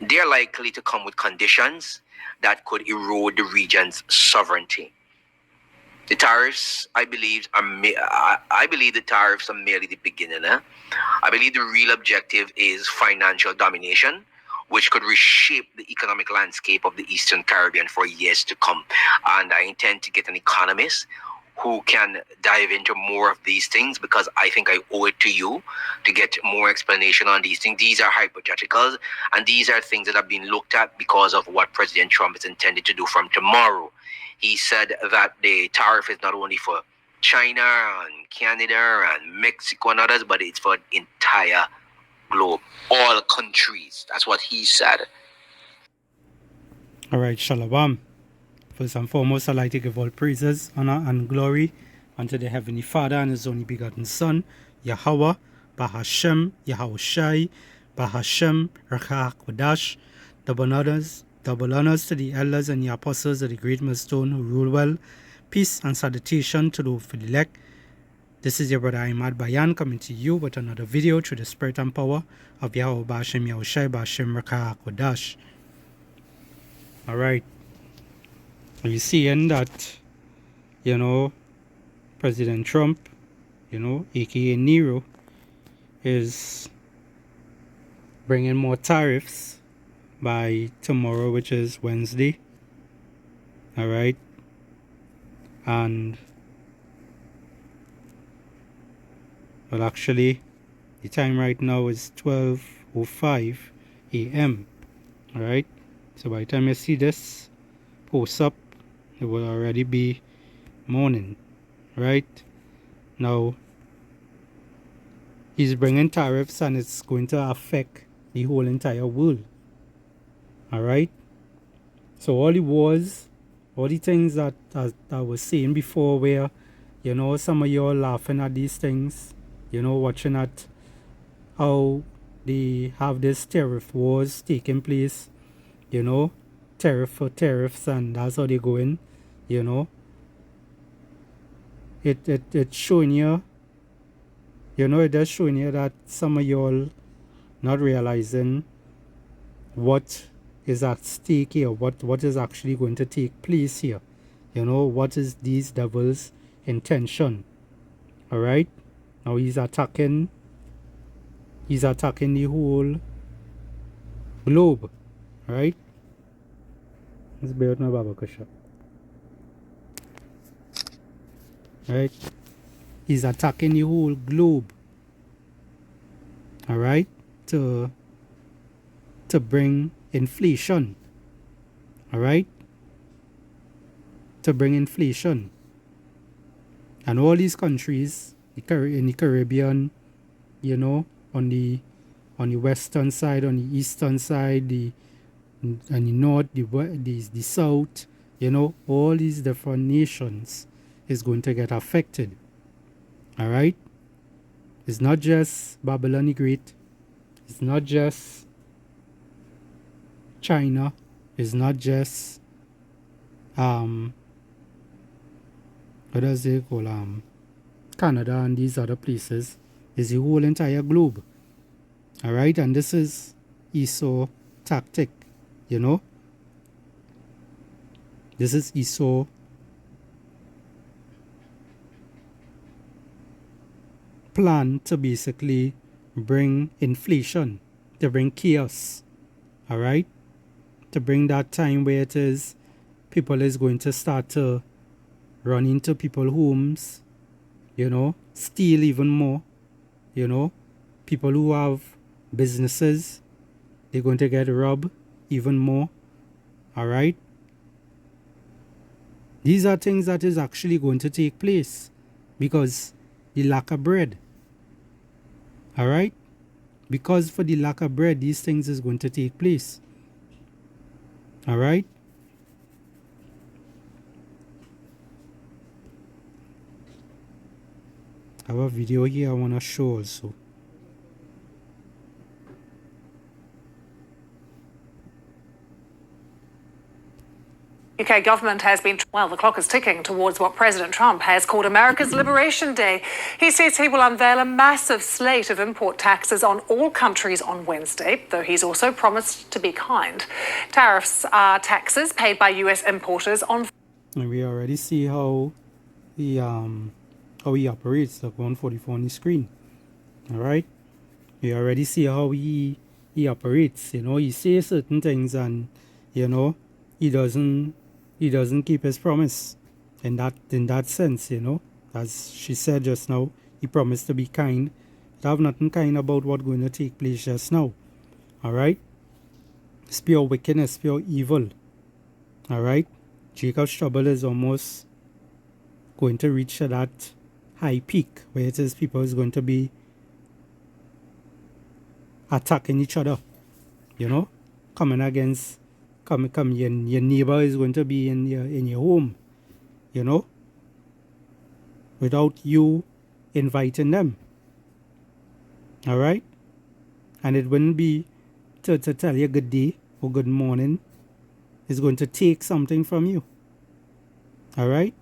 they are likely to come with conditions that could erode the region's sovereignty. The tariffs, I believe, I believe the tariffs are merely the beginning. I believe the real objective is financial domination, which could reshape the economic landscape of the Eastern Caribbean for years to come. And I intend to get an economist who can dive into more of these things, because I think I owe it to you to get more explanation on these things. These are hypotheticals, and these are things that have been looked at because of what President Trump is intended to do from tomorrow. He said that the tariff is not only for China and Canada and Mexico and others, but it's for the entire globe, all countries. That's what he said. All right, Shalom. First and foremost, I'd like to give all praises, honor, and glory unto the Heavenly Father and His only begotten Son, Yahweh, Bahashem, Yahushai, Bahashem, Rakha Kodash. Double honors to the elders and the apostles of the great millstone who rule well. Peace and salutation to the elect. This is your brother Ahmad Bayan coming to you with another video through the spirit and power of Yahweh, Bahashem, Yahushai, Bahashem, Rakha Kodash. All right. Are you seeing that, President Trump, aka Nero, is bringing more tariffs by tomorrow, which is Wednesday. All right. And, well, actually, the time right now is 12:05 a.m. All right. So by the time you see this post up, it will already be morning, right? Now, he's bringing tariffs and it's going to affect the whole entire world, all right? So all the things that I was saying before, where, some of you are laughing at these things, watching at how they have this tariff wars taking place, tariff for tariffs, and that's how they're going, it's showing you, it is showing you that some of y'all not realizing what is at stake here, what is actually going to take place here, what is these devils' intention. All right, now he's attacking the whole globe, right? Let's bear with my Babakasha. Right? He's attacking the whole globe. All right? To bring inflation. All right? To bring inflation. And all these countries in the Caribbean, on the western side, on the eastern side, and the north, the south, all these different nations is going to get affected. All right? It's not just Babylon the Great. It's not just China. It's not just what does they call Canada and these other places. It's the whole entire globe. All right? And this is Esau tactic, This is Esau plan to basically bring inflation, to bring chaos, all right? To bring that time where it is people is going to start to run into people's homes, steal even more, people who have businesses, they're going to get robbed even more, all right? These are things that is actually going to take place because the lack of bread. All right? Because for the lack of bread, these things is going to take place. All right? I have a video here I want to show also. UK government has been, well, the clock is ticking towards what President Trump has called America's Liberation Day. He says he will unveil a massive slate of import taxes on all countries on Wednesday, though he's also promised to be kind. Tariffs are taxes paid by US importers on... And we already see how he operates, like 144 on the screen. All right, we already see how he operates. You know, he says certain things, and you know, he doesn't keep his promise. In that sense, you know, as she said just now, he promised to be kind. But I have nothing kind about what's going to take place just now. All right, it's pure wickedness, pure evil. All right, Jacob's trouble is almost going to reach that high peak where it is people is going to be attacking each other, you know, coming against, your neighbor is going to be in your home, you know, without you inviting them. All right, and it wouldn't be to tell you good day or good morning. It's going to take something from you. All right.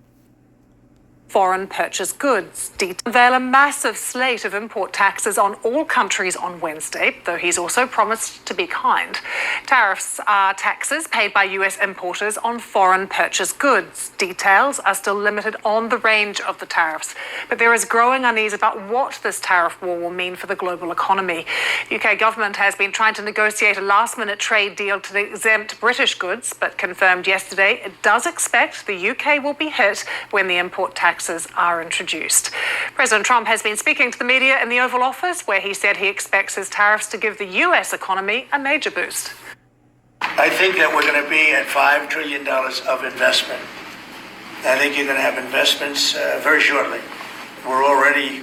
foreign purchase goods. Unveil a massive slate of import taxes on all countries on Wednesday, though he's also promised to be kind. Tariffs are taxes paid by US importers on foreign purchase goods. Details are still limited on the range of the tariffs, but there is growing unease about what this tariff war will mean for the global economy. UK government has been trying to negotiate a last-minute trade deal to exempt British goods, but confirmed yesterday it does expect the UK will be hit when the import taxes are introduced. President Trump has been speaking to the media in the Oval Office, where he said he expects his tariffs to give the US economy a major boost. I think that we're going to be at $5 trillion of investment. I think you're going to have investments very shortly. We're already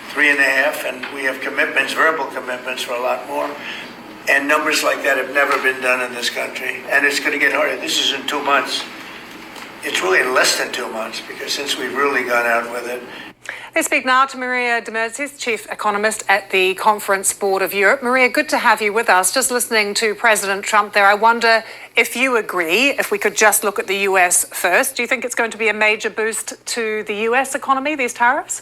3.5, and we have commitments, verbal commitments for a lot more. And numbers like that have never been done in this country. And it's going to get harder. This is in 2 months. It's really in less than 2 months, because since we've really gone out with it. Let's speak now to Maria de Merzies, Chief Economist at the Conference Board of Europe. Maria, good to have you with us. Just listening to President Trump there, I wonder if you agree, if we could just look at the US first. Do you think it's going to be a major boost to the US economy, these tariffs?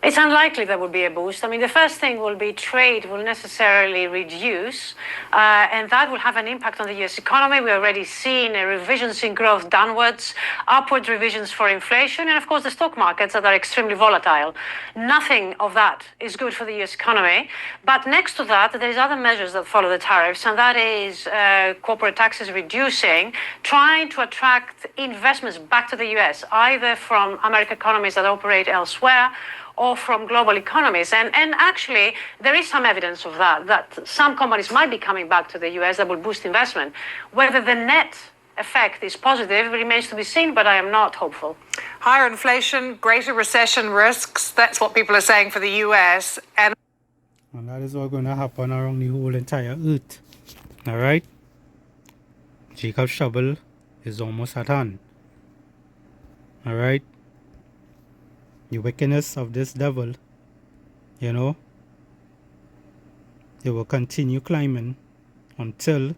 It's unlikely there will be a boost. I mean, the first thing will be trade will necessarily reduce, and that will have an impact on the U.S. economy. We're already seeing revisions in growth downwards, upward revisions for inflation, and of course the stock markets that are extremely volatile. Nothing of that is good for the U.S. economy. But next to that, there's other measures that follow the tariffs, and that is corporate taxes reducing, trying to attract investments back to the U.S., either from American economies that operate elsewhere or from global economies. And actually, there is some evidence of that some companies might be coming back to the US that will boost investment. Whether the net effect is positive remains to be seen, but I am not hopeful. Higher inflation, greater recession risks, that's what people are saying for the US. And that is what's going to happen around the whole entire earth. All right? Jacob's trouble is almost at hand. All right? The wickedness of this devil, you know, it will continue climbing until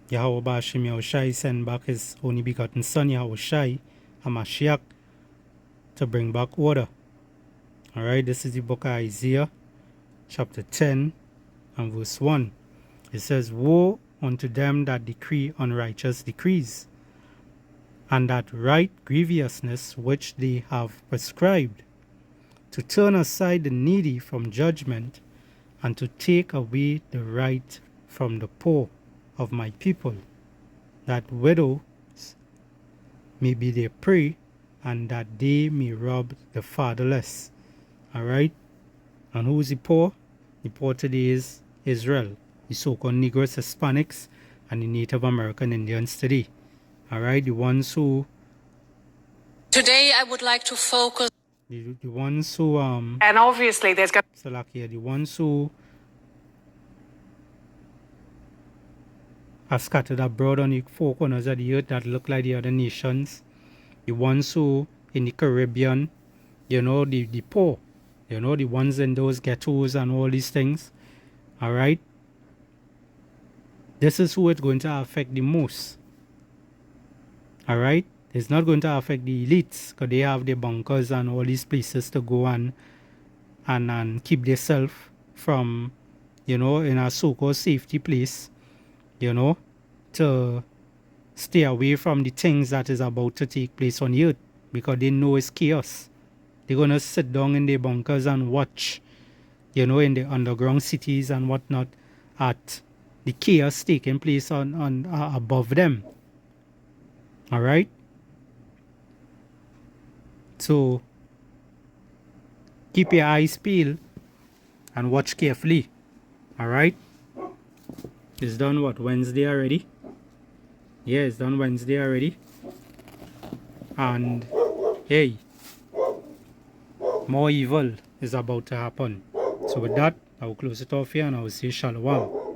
Yahweh Bashim Yahushai send back his only begotten son, Yahushai HaMashiach, to bring back order. Alright, this is the book of Isaiah, chapter 10 and verse 1. It says, "Woe unto them that decree unrighteous decrees, and that right grievousness which they have prescribed, to turn aside the needy from judgment, and to take away the right from the poor of my people, that widows may be their prey, and that they may rob the fatherless." All right? And who is the poor? The poor today is Israel, the so-called Negroes, Hispanics, and the Native American Indians today. All right, the ones who... Today, I would like to focus... The ones who... And obviously there's going So like here, the ones who are scattered abroad on the four corners of the earth that look like the other nations. The ones who in the Caribbean, you know, the poor. You know, the ones in those ghettos and all these things. All right? This is who it's going to affect the most. All right, it's not going to affect the elites because they have their bunkers and all these places to go and keep themselves from, in a so-called safety place, to stay away from the things that is about to take place on the earth because they know it's chaos. They're going to sit down in their bunkers and watch, in the underground cities and whatnot at the chaos taking place on above them. All right. So keep your eyes peeled and watch carefully. All right. It's done what, Wednesday already? Yeah, it's done Wednesday already. And hey, more evil is about to happen. So with that, I will close it off here and I will say shalom.